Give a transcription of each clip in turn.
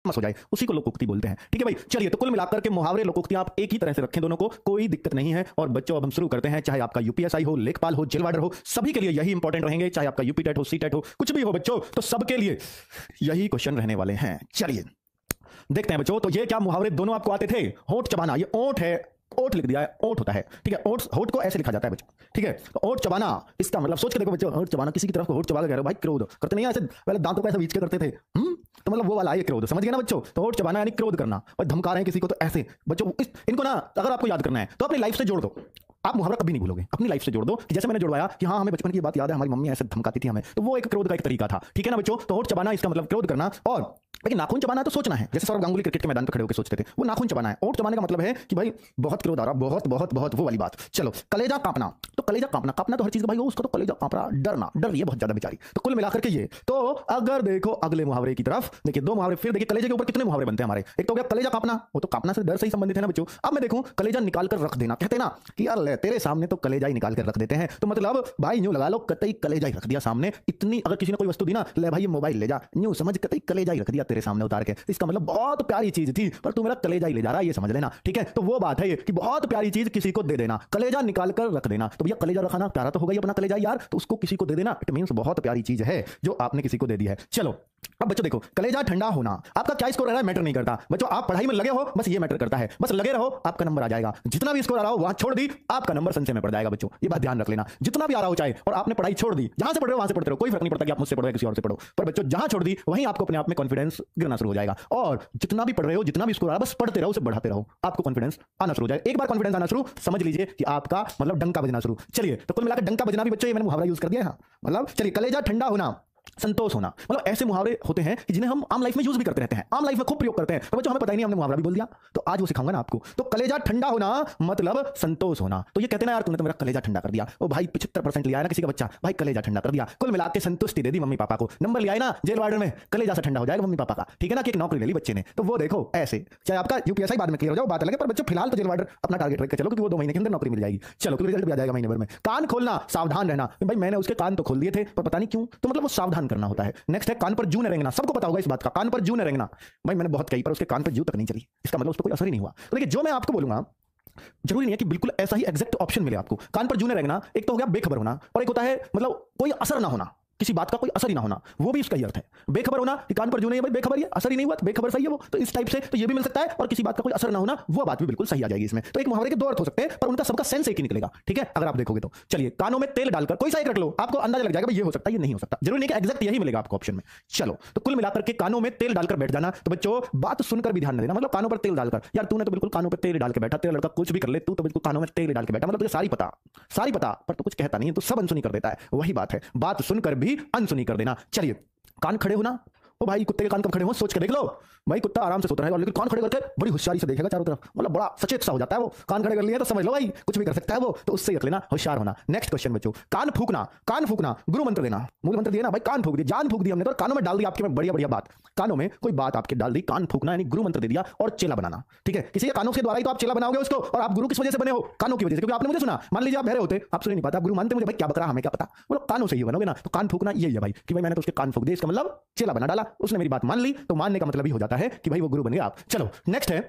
मस हो जाए, उसी को लोकोक्ति बोलते हैं। ठीक है भाई, चलिए तो कुल मिलाकर के मुहावरे लोकोक्ति आप एक ही तरह से रखें, दोनों को कोई दिक्कत नहीं है। और बच्चों अब हम शुरू करते हैं, चाहे आपका यूपीएसआई हो, लेखपाल हो, जेल वार्डर हो, सभी के लिए यही इंपॉर्टेंट रहेंगे, चाहे आपका यूपी टेट हो, सी टेट हो, कुछ भी हो बच्चों, तो सबके लिए यही क्वेश्चन रहने वाले हैं। चलिए देखते हैं बच्चों, तो ये क्या मुहावरे दोनों आपको आते थे? होठ चबाना, ये ओठ है, ओठ लिख दिया है, ओठ होता है। ठीक है, ओठ, होठ को ऐसे लिखा जाता है बच्चों। ठीक है, तो ओठ चबाना, इसका मतलब सोच के देखो बच्चों, होठ चबाना, किसी की तरफ को होठ चबा के कह रहे हो भाई क्रोध करते नहीं, ऐसे पहले दांतों को ऐसे बीच के करते थे, तो मतलब वो वाला है क्रोध, समझ गए ना बच्चों? तो होठ चबाना यानी क्रोध करना, और धमका रहे हैं किसी को, तो ऐसे बच्चों इनको ना अगर आपको याद करना है तो अपनी लाइफ से जोड़ दो, आप मुहावरा कभी नहीं भूलोगे, अपनी लाइफ से जोड़ दो। कि जैसे मैंने जुड़वाया कि हाँ हमें बचपन की बात याद है, हमारी मम्मी ऐसे धमकाती थी हमें, तो वो एक क्रोध का एक तरीका था। ठीक है ना बच्चों? तो होठ चबाना इसका मतलब क्रोध करना, और लेकिन नाखून चबाना तो सोचना है, जैसे सौरव गांगुली क्रिकेट के मैदान पर खड़े होकर सोचते थे, वो नाखून चबाना है। ओठ चबाने का मतलब है कि भाई बहुत क्रोध आ रहा, बहुत बहुत बहुत, वो वाली बात। चलो, कलेजा कांपना, तो कलेजा कांपना, कांपना तो हर चीज का भाई, उसका तो कलेजा कांप रहा, डरना, डर रही है बहुत ज्यादा बेचारी। तो कुल मिलाकर के ये, तो अगर देखो अगले मुहावरे की तरफ देखिए, दो मुहावरे फिर देखिए, कलेजे के ऊपर कितने मुहावरे बनते हैं हमारे। एक तो हो गया कलेजा कांपना, वो तो कांपना से डर से ही संबंधित है ना बच्चों। अब मैं देखूं कलेजा निकाल कर रख देना, कहते हैं ना कि यार ले तेरे सामने तो कलेजा ही निकाल कर रख देते हैं, तो मतलब भाई यूं लगा लो कतई कलेजा ही रख दिया सामने। इतनी अगर किसी ने कोई वस्तु दी ना, ले भाई ये मोबाइल ले जा, यूं समझ कतई कलेजा ही रख दिया तेरे सामने उतार के, इसका मतलब बहुत प्यारी चीज थी पर तू मेरा कलेजा ही ले जा रहा है, ये समझ लेना। ठीक है, तो वो बात है ये कि बहुत प्यारी चीज किसी को दे देना, कलेजा निकाल कर रख देना। तो भैया कलेजा रखाना प्यारा तो होगा ही अपना कलेजा यार, तो उसको किसी को दे देना, इट मींस बहुत प्यारी चीज है जो आपने किसी को दे दी है। चलो अब बच्चों देखो, कलेजा ठंडा होना, आपका क्या स्कोर आ रहा है मैटर नहीं करता बच्चों, आप पढ़ाई में लगे हो बस ये मैटर करता है, बस लगे रहो आपका नंबर आ जाएगा। जितना भी स्कोर आ रहा हो वहां छोड़ दी, आपका नंबर संचय में पड़ जाएगा बच्चों, ये बात ध्यान रख लेना। जितना भी आ रहा हो चाहे, और आपने पढ़ाई छोड़ दी, जहां से पढ़ रहे हो वहां से पढ़ते रहो, कोई फर्क नहीं पड़ता कि आप मुझसे पढ़ो या किसी और से पढ़ो, पर बच्चों जहां छोड़ दी वहीं आपको अपने आप में कॉन्फिडेंस गिरना शुरू हो जाएगा। और जितना भी पढ़ रहे हो, जितना भी स्कोर आ रहा है, बस पढ़ते रहो, उसे बढ़ाते रहो, आपको कॉन्फिडेंस आना शुरू हो जाएगा। एक बार कॉन्फिडेंस आना शुरू, समझ लीजिए कि आपका मतलब डंका बजना शुरू। चलिए तो कुल मिलाकर डंका बजना भी बच्चों, ये मैंने मुहावरा यूज कर दिया है। मतलब चलिए, कलेजा ठंडा होना, संतोष होना, मतलब ऐसे मुहावरे होते हैं कि जिन्हें हम आम लाइफ में यूज भी करते रहते हैं, आम लाइफ में खूब प्रयोग करते हैं, पर बच्चों हमें पता ही नहीं, हमने मुहावरा भी बोल दिया, तो आज वो सिखाऊंगा ना आपको। तो कलेजा ठंडा होना मतलब संतोष होना, तो ये कहते हैं ना यार तूने तो मेरा कलेजा ठंडा कर दिया, ओ भाई 75% लिया है ना किसी का बच्चा, भाई कलेजा ठंडा कर दिया, कुल मिला के संतुष्टि दे दी मम्मी पापा को, नंबर लिया है ना जेल वार्डन में, कलेजा से ठंडा हो जाएगा मम्मी पापा का। ठीक है ना, कि एक नौकरी ले ली बच्चे ने, तो वो देखो ऐसे, चाहे आपका यूपीएसआई बाद में क्लियर हो जाओ बात अलग है, पर बच्चों फिलहाल तो जेल वार्डन अपना टारगेट रख के चलो, क्योंकि वो 2 महीने के अंदर नौकरी मिल जाएगी। चलो क्योंकि रिजल्ट भी आ जाएगा महीने भर में। कान खोलना, सावधान रहना, भाई मैंने उसके कान तो खोल दिए थे पर पता नहीं क्यों, तो मतलब वो सावधान करना होता है। नेक्स्ट है कान पर जू न रेंगना, सबको पता होगा इस बात का, कान पर जू न रेंगना, भाई मैंने बहुत कही पर उसके कान पर जू तक नहीं चली, इसका मतलब उस पर कोई असर ही नहीं हुआ। तो देखिए जो मैं आपको बोलूंगा जरूरी नहीं है कि बिल्कुल ऐसा ही एग्जैक्ट ऑप्शन मिले आपको। कान पर जू न रेंगना एक तो हो गया बेखबर होना, और एक होता है मतलब कोई असर ना होना, किसी बात का कोई असर ही ना होना, वो भी इसका ही अर्थ है। बेखबर होना कि कान पर जू नहीं है भाई, बेखबर है, असर ही नहीं हुआ, बेखबर सही है वो, तो इस टाइप से तो ये भी मिल सकता है, और किसी बात का कोई असर ना होना, वो बात भी बिल्कुल सही आ जाएगी इसमें। तो एक मुहावरे के 2 अर्थ हो सकते हैं, पर उनका सबका सेंस एक ही निकलेगा। ठीक है, अगर आप देखोगे तो। चलिए, कानों में तेल डालकर, कोई सा एक रख लो, आपको अंदाजा लग जाएगा भाई ये हो सकता है, ये नहीं हो सकता, जरूरी नहीं कि एग्जैक्ट यही मिलेगा आपको ऑप्शन में। चलो तो कुल मिलाकर के कानों में तेल डालकर बैठ जाना, तो बच्चों बात सुनकर भी ध्यान न देना, मतलब कानों पर तेल डालकर, यार तूने तो बिल्कुल कानों पर तेल डाल के बैठा, तेरा लड़का कुछ भी कर ले, तू तो बिल्कुल कानों में तेल डाल के बैठा, मतलब तुझे सारी पता पर तू कुछ कहता नहीं है, तो सब अनसुनी कर देता है, वही बात है, बात सुनकर भी अनसुनी कर देना। चलिए, कान खड़े होना, ओ भाई कुत्ते के कान कब खड़े हो सोच के देख लो, भाई कुत्ता आराम से सोता रहेगा, लेकिन कान खड़े करके बड़ी होशियारी से देखेगा चारों तरफ, मतलब बड़ा सचेत सा हो जाता है वो, कान खड़े कर लिए तो समझ लो भाई कुछ भी कर सकता है वो, तो उससे रख लेना, होशियार होना। नेक्स्ट क्वेश्चन बच्चों, कान फूकना, गुरु मंत्र देना, मूल मंत्र दिया ना भाई, कान फूक दिया, जान फूक दी हमने तो, कानों में डाल दी आपके में बढ़िया बात, कानों में कोई बात आपके डाल दी, कान फूकना यानी गुरु मंत्र दे दिया, और चेला बनाना। ठीक है, किसी के कानों के द्वारा ही तो आप चेला बनाओगे उसको, और आप गुरु किस वजह से बने हो? कानों की वजह से, क्योंकि आपने मुझे सुना, मान लीजिए आप बहरे होते, आप सुन नहीं पाता, गुरु मानते मुझे भाई क्या बकरा हमें क्या पता, मतलब कानों से ही बनोगे ना, तो कान फूकना ये है भाई कि भाई मैंने तो उसके कान फूक दिए, इसका मतलब चेला बना डाला, उसने मेरी बात मान ली, तो मानने का मतलब ही हो जाता है कि भाई वो गुरु बन गया आप। चलो नेक्स्ट है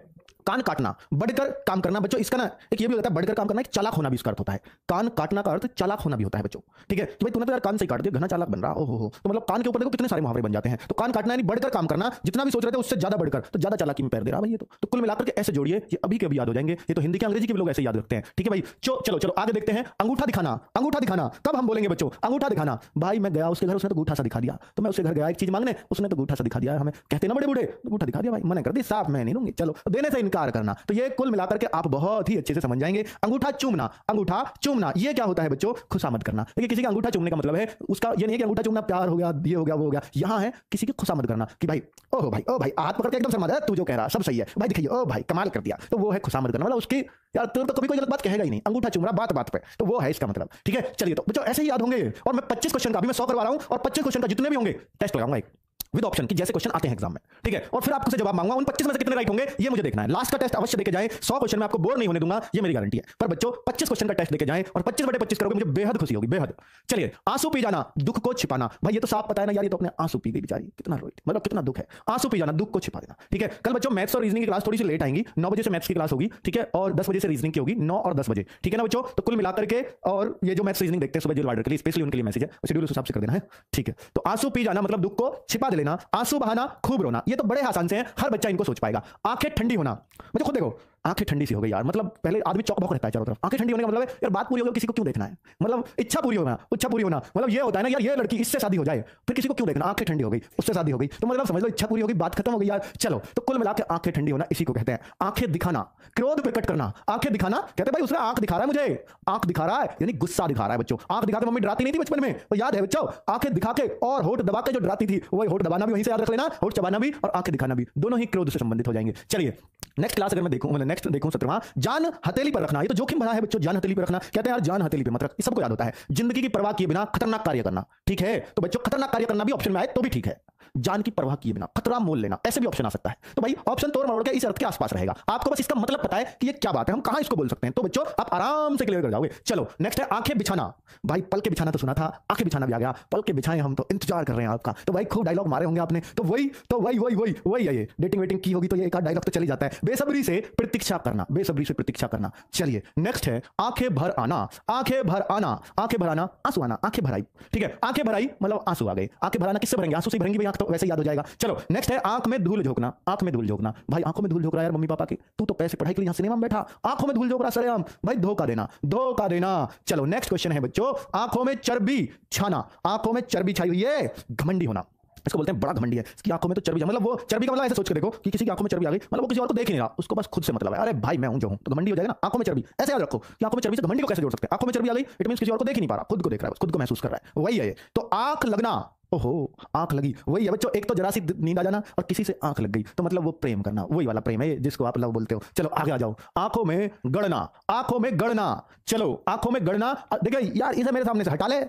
कान काटना, बढ़कर काम करना। बच्चों इसका ना एक ये भी होता है, बढ़कर काम करना, एक चालाक होना भी इसका अर्थ होता है। कान काटना का अर्थ चालाक होना भी होता है बच्चों। ठीक है, तो भाई तूने तो यार कान से ही काट दिया, घना चालाक बन रहा, ओहो हो, तो मतलब कान के ऊपर देखो कितने सारे मुहावरे बन जाते हैं। तो कान काटना यानी बढ़कर काम करना, जितना भी सोच रहे थे उससे ज्यादा बढ़कर, तो ज्यादा चालाकी में पैर दे रहा भाई ये तो कुल मिलाकर के ऐसे जोड़िए, ये अभी के अभी याद हो जाएंगे, ये तो हिंदी के अंग्रेजी के भी लोग ऐसे याद रखते हैं। ठीक है भाई, चलो आगे देखते हैं। अंगूठा दिखाना कब हम बोलेंगे बच्चों? अंगूठा दिखाना, भाई मैं गया उसके घर, उसने तो अंगूठा सा दिखा दिया, तो मैं उसके घर गया एक चीज मांगने, उसने तो अंगूठा सा दिखा दिया, हमें कहते ना बड़े बूढ़े अंगूठा दिखा दिया भाई, मना कर दी साफ मैं नहीं दूंगी, चलो देने से इनकार करना। तो ये कुल मिलाकर के आप बहुत ही अच्छे से समझ जाएंगे। अंगूठा चूमना ये क्या होता है बच्चों? खुशामद करना। देखिए किसी का अंगूठा चूमने का मतलब है उसका ये नहीं है कि अंगूठा चूमना प्यार हो गया, ये हो गया, वो हो गया, यहां है किसी की खुशामद करना कि भाई ओ भाई हाथ पकड़ के एकदम शर्मा तू जो कह रहा सब सही है भाई, देखिए ओ भाई कमाल कर दिया, तो वो है खुशामद करना, मतलब उसकी यार तू तो कभी कोई गलत बात कहेगा ही नहीं, अंगूठा चूम रहा बात पे, तो वो है इसका मतलब। ठीक है, चलिए तो बच्चों ऐसे ही याद होंगे, और मैं 25 क्वेश्चन का अभी मैं 100 करवा रहा हूं, और 25 क्वेश्चन का जितने भी होंगे टेस्ट लगाऊंगा एक, विद ऑप्शन की, जैसे क्वेश्चन आते हैं एग्जाम में, ठीक है। और फिर आपसे जवाब मांगूंगा, उन 25 में से कितने राइट होंगे ये मुझे देखना है। लास्ट का टेस्ट अवश्य देके जाएं, 100 क्वेश्चन में आपको बोर नहीं होने दूंगा, ये मेरी गारंटी है। पर बच्चों 25 क्वेश्चन का टेस्ट देके जाएं और 25/25 करोगे, मुझे बेहद खुशी होगी, बेहद। चलिए, आंसू पी जाना, दुख को छिपाना। भाई ये तो साफ पता है ना यार, ये तो अपने आंसू पी गई बेचारी, कितना रोई, मतलब कितना दुख है। आंसू पी जाना, दुख को छिपा देना, ठीक है। कल बच्चों मैथ्स और रीजनिंग की क्लास थोड़ी सी लेट आएंगी, 9 बजे से मैथ्स की क्लास होगी, ठीक है, और 10 बजे से रीजनिंग की होगी, 9 और 10 बजे, ठीक है ना बच्चों। तो कुल मिलाकर के, और ये जो मैथ्स रीजनिंग देखते हैं सुबह जेल के लिए, स्पेशली उनके लिए मैसेज है, शेड्यूल उस हिसाब से कर देना है, ठीक है। तो आंसू पी जाना मतलब दुख को छिपा दे लेना, आंसू बहाना, खूब रोना, ये तो बड़े आसान से हैं, हर बच्चा इनको सोच पाएगा। आंखें ठंडी होना, मुझे खुद देखो आंखें ठंडी सी हो गई यार, मतलब पहले आदमी चौक भौक रहता है चारों तरफ, आंखें ठंडी होने का मतलब है यार बात पूरी हो गई, किसी को क्यों देखना है, मतलब इच्छा पूरी होना, मतलब ये होता है ना यार, ये लड़की इससे शादी हो जाए, फिर किसी को क्यों देखना, आंखें ठंडी हो गई, उससे शादी हो गई, तो मतलब समझ लो इच्छा पूरी हो गई, बात खत्म हो गई यार। चलो, तो कुल मिलाकर आंखें ठंडी होना इसी को कहते हैं। आंखें दिखाना, क्रोध प्रकट करना, आंखें दिखाना, कहते हैं भाई उसने आंख दिखा रहा है, मुझे आंख दिखा रहा है, यानी गुस्सा दिखा रहा है बच्चों। आंख दिखाकर मम्मी डराती नहीं थी बचपन में, तो याद है बच्चों, आंखें दिखा के और होठ दबा के जो डराती थी, वही होठ दबाना भी वहीं से याद रख लेना, होठ चबाना भी और आंखें दिखाना भी, दोनों ही क्रोध से संबंधित हो जाएंगे। चलिए नेक्स्ट क्लास अगर मैं देखूं, मतलब नेक्स्ट देखूं 17वां, जान हथेली पर रखना। ये तो जोखिम भरा है बच्चों, जान हथेली पर रखना, कहते हैं यार जान हथेली पे मत रख, ये सबको याद होता है। जिंदगी की परवाह किए बिना खतरनाक कार्य करना, ठीक है। तो बच्चों खतरनाक कार्य करना भी ऑप्शन में आए तो भी ठीक है, जान की परवाह किए बिना खतरा मोल लेना, ऐसे भी ऑप्शन आ सकता है। तो भाई ऑप्शन तोड़ मरोड़ के इस अर्थ के आसपास रहेगा, आपको बस इसका मतलब पता है कि ये क्या बात है, हम कहां इसको बोल सकते हैं, तो बच्चों आप आराम से क्लियर कर जाओगे। चलो नेक्स्ट है आंखें बिछाना। भाई पल के बिछाना तो सुना था, आंखें बिछाना भी आ गया, पल के बिछाएं हम तो इंतजार कर रहे हैं आपका। तो भाई खूब डायलॉग मारे होंगे आपने, तो वही है ये, डेटिंग वेटिंग की होगी तो ये एक आध डायलॉग तो चली जाता है। बेसब्री से प्रतीक्षा करना, बेसब्री से प्रतीक्षा करना। चलिए नेक्स्ट है आंखें भर आना। आंखें भर आना, आंखें भर आना, आंसू आना, आंखें भराई, ठीक है। आंखें भराई मतलब आंसू आ गए, आंखें भराना किससे भरेंगे, आंसू से भरेंगे भाई, आंख तो वैसे याद हो जाएगा। चलो नेक्स्ट है आंख में धूल झोंकना। आंख में धूल झोंकना, भाई आंखों में धूल झोंक रहा है यार मम्मी पापा के, तू तो पैसे पढ़ाई के लिए यहां सिनेमा में बैठा, आंखों में धूल झोंक रहा सरेआम, भाई धोखा देना, धोखा देना। चलो नेक्स्ट क्वेश्चन है बच्चों, आंखों में चर्बी छाना। आंखों में चर्बी छाई हुई है, घमंडी होना, इसको बोलते हैं बड़ा घमंडी है, इसकी आंखों में तो चर्बी, मतलब वो चर्बी का मतलब ऐसे सोच के देखो कि किसी की आंखों में चर्बी आ गई, मतलब वो किसी और को देख नहीं रहा, उसको बस खुद से मतलब है, अरे भाई मैं हूं जो हूं, तो घमंडी हो जाएगा ना। आंखों में चर्बी, ऐसे याद रखो कि आंखों में चर्बी से घमंडी को कैसे जोड़ सकते हैं। आंखों में चर्बी आ गई इट मींस किसी और को देख ही नहीं पा रहा, खुद को देख रहा है, खुद को महसूस कर रहा है, वही है ये। तो आंख लगना, ओहो आंख लगी, वही है बच्चों, एक तो जरा सी नींद आ जाना और किसी से आंख लग गई, तो मतलब वो प्रेम करना, वही वाला प्रेम है जिसको आप लव बोलते हो। चलो आगे आ जाओ, आंखों में गड़ना। आंखों में गड़ना, चलो आंखों में गड़ना, देखिए यार इसे मेरे सामने से हटा ले,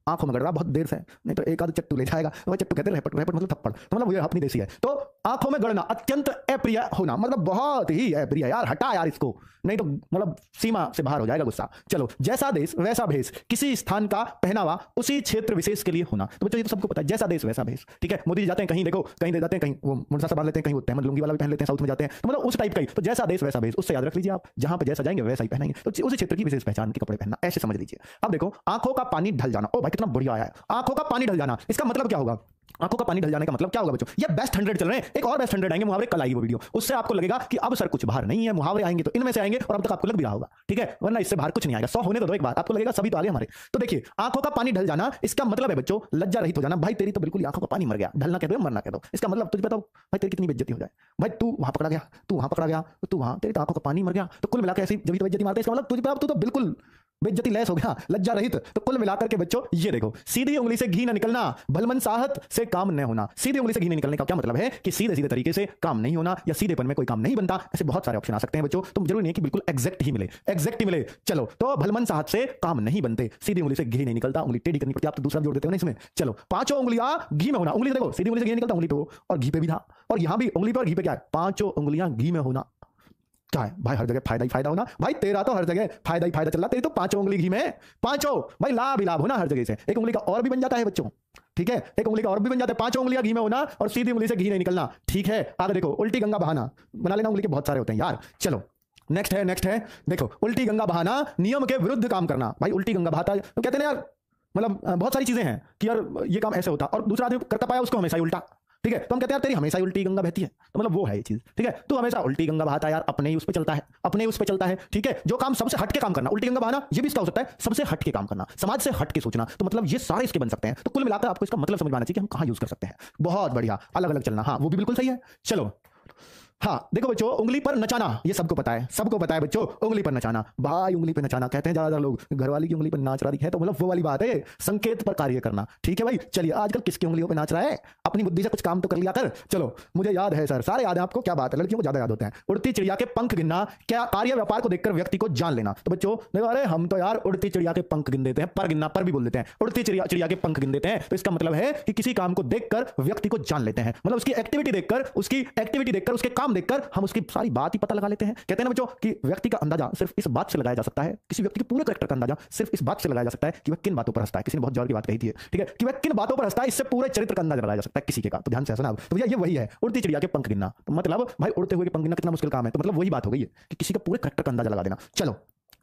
आंखों में गड़ रहा बहुत देर से, नहीं तो एक आध चट्टू ले जाएगा, वो चट्टू कहते हैं रैपट, रैपट मतलब थप्पड़, तो मतलब वो अपनी देसी है। तो आंखों में गड़ना, अत्यंत अप्रिय होना, मतलब बहुत ही अप्रिय, यार हटा यार इसको, नहीं तो मतलब सीमा से बाहर हो जाएगा गुस्सा। चलो जैसा देश वैसा भेष, किसी स्थान का पहनावा उसी क्षेत्र विशेष के लिए होना। तो बच्चों ये तो सबको पता है, जैसा देश वैसा भेष, ठीक है। मोदी जी जाते हैं कहीं, देखो कहीं दे जाते हैं, कहीं वो मुर्सा सा बांध लेते हैं, कहीं वो तहमद लुंगी वाला भी पहन लेते हैं, साउथ में जाते हैं, तो मतलब उस टाइप का ही। तो जैसा देश वैसा भेष, उससे याद रख लीजिए आप, जहां पे जैसा जाएंगे वैसा ही पहनेंगे, तो उसी क्षेत्र की विशेष पहचान के कपड़े पहनना, ऐसे समझ लीजिए। अब देखो आंखों का पानी ढल जाना, ओ भाई कितना बढ़िया आया है, आंखों का पानी ढल जाना, इसका मतलब क्या होगा, आंखों का पानी ढल जाने का मतलब क्या होगा बच्चों, ये बेस्ट 100 चल रहे हैं, एक और बेस्ट 100 आएंगे मुहावरे, कल आएगी वो वीडियो, उससे आपको लगेगा कि अब सर कुछ बाहर नहीं है, मुहावरे आएंगे तो इनमें से आएंगे, और अब तक आपको लग भी रहा होगा, ठीक है, वरना इससे बाहर कुछ नहीं आएगा। 100 होने तो दो एक बार, आपको लगेगा सभी तो आ गए हमारे। तो देखिए आंखों का पानी ढल जाना, इसका मतलब है बच्चों लज्जा रहित हो जाना। भाई तेरी तो बिल्कुल आंखों का पानी मर गया, ढलना कह दो मरना कह दो, इसका मतलब तुझे बताओ भाई तेरी कितनी बेइज्जती हो जाए, भाई तू वहां पकड़ा गया, तू वहां पकड़ा गया, तू वहां, तेरी तो आंखों का पानी मर गया। तो कुल मिलाकर ऐसी जब बेइज्जती मारते हैं, इसका मतलब तुझे तू तो बिल्कुल बेइज्जती लैस हो गया, लज्जा रहित। तो कुल मिलाकर के बच्चों ये देखो, सीधी उंगली से घी न निकलना, भलमन साहत से काम न होना। सीधी उंगली से घी न निकलने का क्या मतलब है कि सीधे सीधे तरीके से काम नहीं होना, या सीधेपन में कोई काम नहीं बनता, ऐसे बहुत सारे ऑप्शन आ सकते हैं बच्चों, तो जरूरी नहीं है कि बिल्कुल एग्जैक्ट ही मिले, एग्जैक्ट ही मिले। चलो तो भलमन साहत से काम नहीं बनते, सीधी उंगली से घी नहीं निकलता, उंगली टेढ़ी करनी पड़ती है, आप तो दूसरा जोड़ देते हो ना इसमें। चलो पांचों उंगलियां घी में होना, उंगली देखो सीधी उंगली से घी निकलता, उंगली पे और घी पे भी था, और यहां भी उंगली पे और घी पे क्या है, पांचों उंगलियां घी में होना। क्या है भाई, हर जगह फायदा ही फायदा होना, भाई तेरा तो हर जगह फायदा ही फायदा चल रहा, तेरी तो पांचों उंगली घी में, पांचों भाई लाभ ही लाभ होना हर जगह से। एक उंगली का और भी बन जाता है बच्चों, ठीक है, एक उंगली का और भी बन जाता है, पांचों उंगलियां घी में होना और सीधी उंगली से घी नहीं निकलना, ठीक है। आगे देखो उल्टी गंगा बहाना, बना लेना, उंगली के बहुत सारे होते हैं यार। चलो नेक्स्ट है देखो, उल्टी गंगा बहाना, नियम के विरुद्ध काम करना। भाई उल्टी गंगा बहाता है तो कहते हैं यार, मतलब बहुत सारी चीजें हैं कि यार ये काम ऐसे होता, और दूसरा आदमी करता पाया उसको हमेशा ही उल्टा, ठीक है। तो हम कहते हैं यार तेरी हमेशा ही उल्टी गंगा बहती है, तो मतलब वो है ये चीज, ठीक है। तू हमेशा उल्टी गंगा बहाता है यार, अपने ही उस पे चलता है, अपने ही उस पे चलता है, ठीक है। जो काम सबसे हट के काम करना, उल्टी गंगा बहाना, ये भी इसका हो सकता है सबसे हट के काम करना, समाज से हट के सोचना, तो मतलब ये सारे इसके बन सकते हैं। तो कुल मिलाकर आपको इसका मतलब समझ में आना चाहिए कि हम कहां यूज कर सकते हैं। बहुत बढ़िया, अलग अलग चलना, हाँ वो भी बिल्कुल सही है। चलो हाँ देखो बच्चों, उंगली पर नचाना ये सबको पता है, सबको पता है बच्चों, उंगली पर नचाना। भाई उंगली पर नचाना कहते हैं ज्यादातर लोग, घरवाली की उंगली पर नाच रही है तो मतलब वो वाली बात है, संकेत पर कार्य करना। ठीक है भाई, चलिए आजकल किसकी उंगलियों पे नाच रहा है, अपनी बुद्धि से कुछ काम तो कर लिया कर। चलो मुझे याद है सर, सारे याद है आपको, क्या बात है, लड़कियों को ज्यादा याद होते हैं। उड़ती चिड़िया के पंख गिनना, क्या कार्य व्यापार को देखकर व्यक्ति को जान लेना। तो बच्चों देखो, अरे हम तो यार उड़ती चिड़िया के पंख गिन देते हैं, पर गिनना पर भी बोल देते हैं, उड़ती चिड़िया के पंख गिन देते हैं। तो इसका मतलब है कि किसी काम को देखकर व्यक्ति को जान लेते हैं, मतलब उसकी एक्टिविटी देखकर उसके काम देखकर हम उसकी सारी बात ही पता लगा लेते हैं। कहते हैं ना बच्चों कि व्यक्ति का अंदाजा सिर्फ इस बात से लगाया जा सकता है, किसी व्यक्ति के पूरे कैरेक्टर का अंदाजा सिर्फ इस बात से लगाया जा सकता है कि वह किन बातों पर हंसता है। किसी ने बहुत जोर की बात कही थी, ठीक है, कि वह किन बातों पर हंसता है, इससे पूरे चरित्र का अंदाजा लगाया जा सकता है किसी के का। तो ध्यान से सुना, तो भैया ये वही है उड़ती चिड़िया के पंख गिनना। तो मतलब भाई उड़ते हुए के पंख गिनना कितना मुश्किल काम है, तो मतलब वही बात हो गई है कि किसी का पूरे कैरेक्टर का अंदाजा लगा देना। चलो,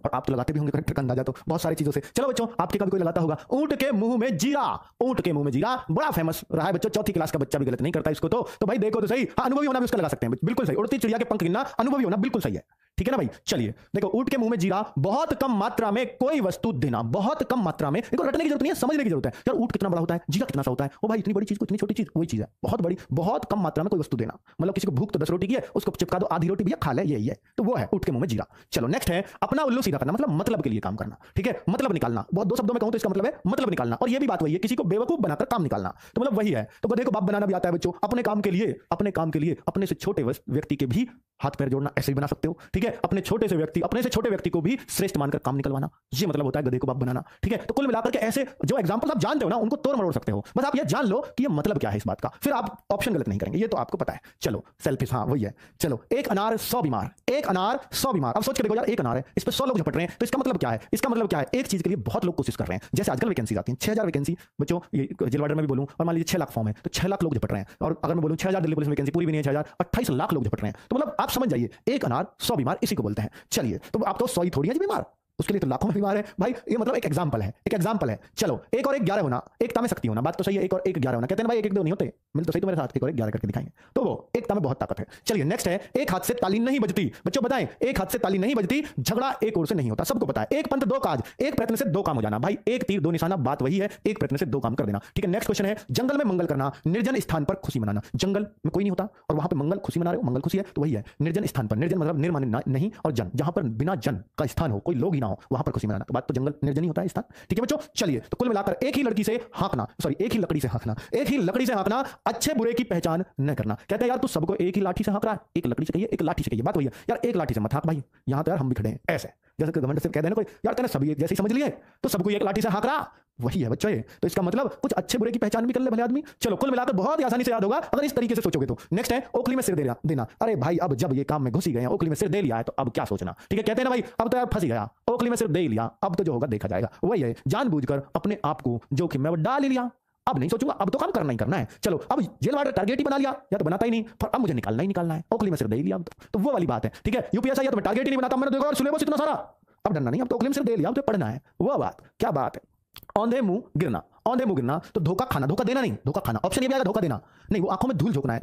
और आप तो लगाते भी होंगे कैरेक्टर का अंदाजा तो बहुत सारी चीजों से। चलो बच्चों, आपके कभी कोई लगाता होगा, ऊंट के मुंह में जीरा। ऊंट के मुंह में जीरा बड़ा फेमस रहा है बच्चों, चौथी क्लास का बच्चा भी गलत नहीं करता इसको। तो भाई देखो तो सही, हाँ अनुभवी होना भी उसका लगा सकते हैं, बिल्कुल सही। उड़ती चिड़िया के पंख गिनना, अनुभवी होना बिल्कुल सही है, ठीक है ना भाई। चलिए देखो, ऊंट के मुंह में जीरा, बहुत कम मात्रा में कोई वस्तु देना, बहुत कम मात्रा में। देखो रटने की जरूरत नहीं है, समझने की जरूरत है। यार ऊंट कितना बड़ा होता है, जीरा कितना सा होता है, ओ भाई इतनी बड़ी चीज को इतनी छोटी चीज, वही चीज है बहुत बड़ी, बहुत कम मात्रा में कोई वस्तु देना। मतलब किसी को भूख तो 10 रोटी की है, उसको चिपका दो आधी रोटी, भैया खा ले, यही है। तो वो है ऊंट के मुंह में जीरा। चलो नेक्स्ट है अपना उल्लू सीधा करना, मतलब के लिए काम करना, ठीक है, मतलब निकालना। बहुत दो शब्दों में कहूं तो इसका मतलब है मतलब निकालना, और ये भी बात वही है, किसी को बेवकूफ बनाकर काम निकालना, तो मतलब वही है। तो देखो बाप बनाना भी आता है बच्चों, अपने काम के लिए अपने से छोटे व्यक्ति के भी हाथ पैर जोड़ना, ऐसे ही बना सकते हो, ठीक है। अपने से छोटे व्यक्ति को भी श्रेष्ठ मानकर काम निकलवाना, ये मतलब होता है गधे को बाप बनाना, ठीक है। तो कुल मिलाकर के ऐसे जो एग्जांपल आप जानते हो ना, उनको तोड़ मरोड़ सकते हो। बस आप ये जान लो कि ये मतलब क्या है इस बात का, फिर आप ऑप्शन गलत नहीं करेंगे, ये तो आपको पता है। चलो सेल्फिश, हाँ वही है। चलो, एक अनार 100 बीमार, एक अनार 100 बीमार। अब सोच के देखो यार, एक अनार है, इस पर 100 लोग झपट रहे हैं, तो इसका मतलब क्या है, इसका मतलब क्या है, एक चीज के लिए बहुत लोग कोशिश कर रहे हैं। जैसे आजकल वैकेंसी आती है 6000 वैकेंसी बच्चों, ये जेल वार्डन में भी बोलूं, और मान लीजिए 6 लाख फॉर्म है, तो 6 लाख लोग झपट रहे हैं। और अगर मैं बोलूं 6000 दिल्ली पुलिस में वैकेंसी पूरी भी नहीं है, 6000 28 लाख लोग झपट रहे हैं। तो मतलब आप समझ जाइए, एक अनार 100 बीमार इसी को बोलते हैं। चलिए, तो आप तो 100 ही थोड़ी है जी बीमार, उसके लिए तो लाखों में बीमार है भाई। ये मतलब एक एग्जांपल है, चलो एक और एक 11 होना, एकता में शक्ति होना, बात तो सही है। एक और एक 11 होना, कहते हैं भाई एक एक दो नहीं होते, मिल तो सही, तुम्हारे साथ एक और एक 11 करके दिखाएंगे, तो वो एकता में बहुत ताकत है। चलिए नेक्स्ट है, एक हाथ से ताली नहीं बजती। बच्चों बताएं, एक हाथ से ताली नहीं बजती, झगड़ा एक ओर से नहीं होता, सबको पता है। एक पंथ दो काज, एक प्रयत्न से दो काम हो जाना। भाई एक तीर दो निशाना, बात वही है, एक प्रयत्न से दो काम कर देना, ठीक है। नेक्स्ट क्वेश्चन है, जंगल में मंगल करना, निर्जन स्थान पर खुशी मनाना। जंगल में कोई नहीं होता और वहां पर मंगल खुशी मना रहे हो, मंगल खुशी है, तो वही है निर्जन स्थान पर। निर्जन मतलब निर्माण नहीं, और जन, जहां पर बिना जन का स्थान हो, कोई लोग ही ना हो, वहां पर खुशी मनाना। बात तो जंगल निर्जन ही होता है स्थान, ठीक है बच्चों। चलिए, तो कुल मिलाकर एक ही लकड़ी से हाँकना, अच्छे बुरे की पहचान न करना। कहते हैं यार तू सबको एक ही लाठी से हाँक रहा है, एक लकड़ी से कहिए, एक लाठी से कहिए, बात वही है यार, एक लाठी से मत हाँक भाई। यहां तो यार हम भी खड़े हैं ऐसे, जैसे घमंड से कहते हैं ना कोई, यार तेने सभी जैसे ही समझ लिए, तो सबको एक लाठी से हाँक रहा, वही है बच्चों। तो इसका मतलब कुछ अच्छे बुरे की पहचान भी कर ले भले आदमी। चलो कुल मिलाकर बहुत ही आसानी से याद होगा अगर इस तरीके से सोचोगे तो। नेक्स्ट है, ओखली में सिर देना। अरे भाई अब जब ये काम में घुस ही गए, ओखली में सिर दे लिया है, तो अब क्या सोचना, ठीक है। कहते हैं ना भाई, अब तो यार फंस ही गया, ओखली में सिर दे लिया, अब तो जो होगा देखा जाएगा। वही है, जानबूझकर अपने आप को जोखिम में डाल ही लिया, अब नहीं सोचूंगा, अब तो काम करना ही करना है। चलो, अब जेल वार्डन टारगेट ही बना लिया, या तो बनाता ही नहीं, पर अब मुझे निकालना है, ओखली में सिर दे लिया अब तो वो वाली बात है, ठीक है। यूपीएससी या तो मैं टारगेट ही नहीं बनाता, मैंने देखा और सिलेबस इतना सारा, अब डरना नहीं, अब तो ओखली में सिर दे लिया, अब तो पढ़ना है, वो बात क्या बात है। औंधे मुंह गिरना, तो धोखा देना नहीं, धोखा खाना। ऑप्शन ये भी आएगा धोखा देना नहीं, वो आंखों में धूल झोंकना है।